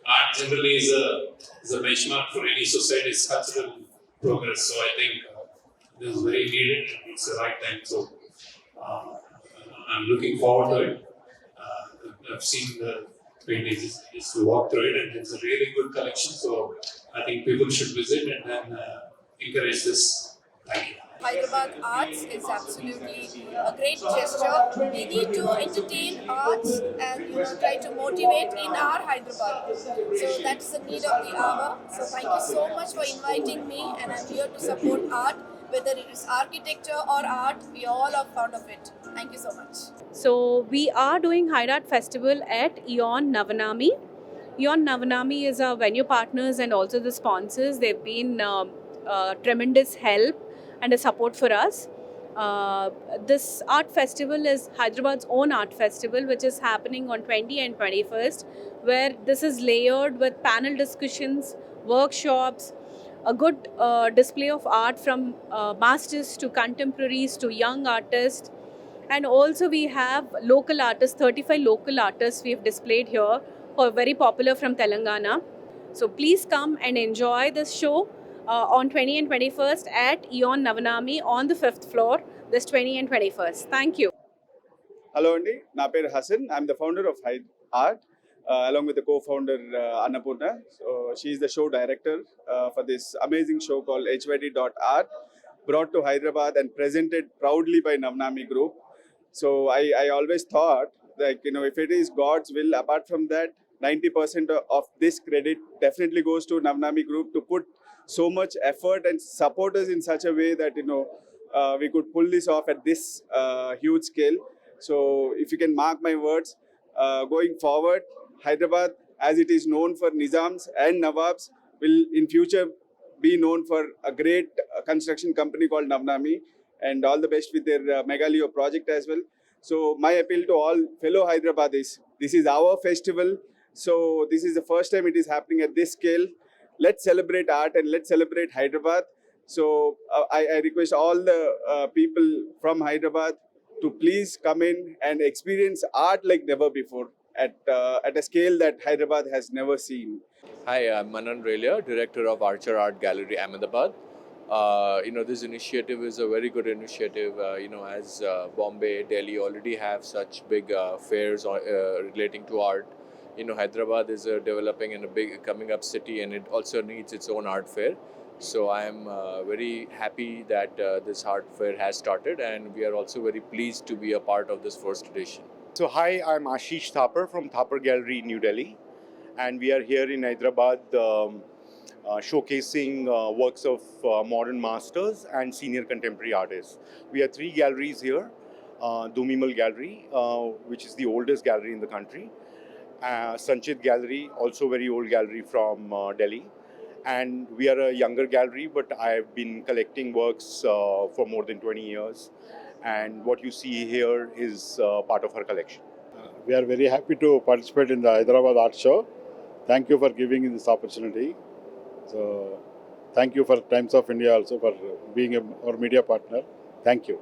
Art generally is a benchmark for any society's cultural progress. So I think this is very needed. It's the right time. So uh, I'm looking forward to it. I've seen the paintings, just to walk through it, and it's a really good collection. So I think people should visit and then encourage this. Thank you. Hyderabad Arts is absolutely a great gesture. We need to entertain arts and try to motivate in our Hyderabad. So that's the need of the hour. So thank you so much for inviting me, and I'm here to support art, whether it is architecture or art. We all are fond of it. Thank you so much. So we are doing Hyde Art Festival at Eon Navanami. Eon Navanami is our venue partners and also the sponsors. They've been tremendous help and a support for us. This art festival is Hyderabad's own art festival, which is happening on 20 and 21st, where this is layered with panel discussions, workshops, a good display of art from masters to contemporaries to young artists. And also we have local artists, 35 local artists we have displayed here, who are very popular from Telangana. So please come and enjoy this show on 20 and 21st at Eon Navanami on the 5th floor, this 20 and 21st. Thank you. Hello, Andy. Na peru Hassan. I'm the founder of Hyde Art, along with the co-founder Annapurna. So she is the show director for this amazing show called HYD.art, brought to Hyderabad and presented proudly by Navanami Group. So I always thought, like, if it is God's will, apart from that, 90% of this credit definitely goes to Navanami Group to put so much effort and support us in such a way that, we could pull this off at this huge scale. So if you can mark my words, going forward, Hyderabad, as it is known for Nizams and Nawabs, will in future be known for a great construction company called Navanami, and all the best with their Meghalaya project as well. So my appeal to all fellow Hyderabadis, this is our festival. So this is the first time it is happening at this scale. Let's celebrate art and let's celebrate Hyderabad. So I request all the people from Hyderabad to please come in and experience art like never before at a scale that Hyderabad has never seen. Hi, I'm Manan Relia, Director of Archer Art Gallery, Ahmedabad. This initiative is a very good initiative. As Bombay, Delhi already have such big fairs relating to art. Hyderabad is developing in a big coming up city, and it also needs its own art fair. So I am very happy that this art fair has started, and we are also very pleased to be a part of this first edition. So hi, I'm Ashish Thapar from Thapar Gallery, New Delhi, and we are here in Hyderabad showcasing works of modern masters and senior contemporary artists. We have three galleries here. Dumimal Gallery, which is the oldest gallery in the country. Sanchit Gallery, also very old gallery from Delhi. And we are a younger gallery, but I've been collecting works for more than 20 years. And what you see here is part of our collection. We are very happy to participate in the Hyderabad Art Show. Thank you for giving this opportunity. So, thank you for Times of India also for being our media partner. Thank you.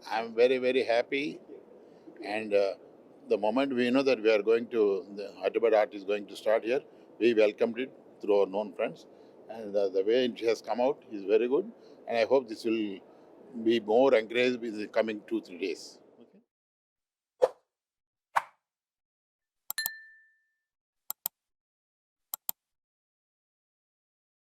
I'm very, very happy. And the moment we know that we are going to, the Hyderabad Art is going to start here, we welcomed it through our known friends. And the way it has come out is very good. And I hope this will be more encouraged in the coming 2-3 days.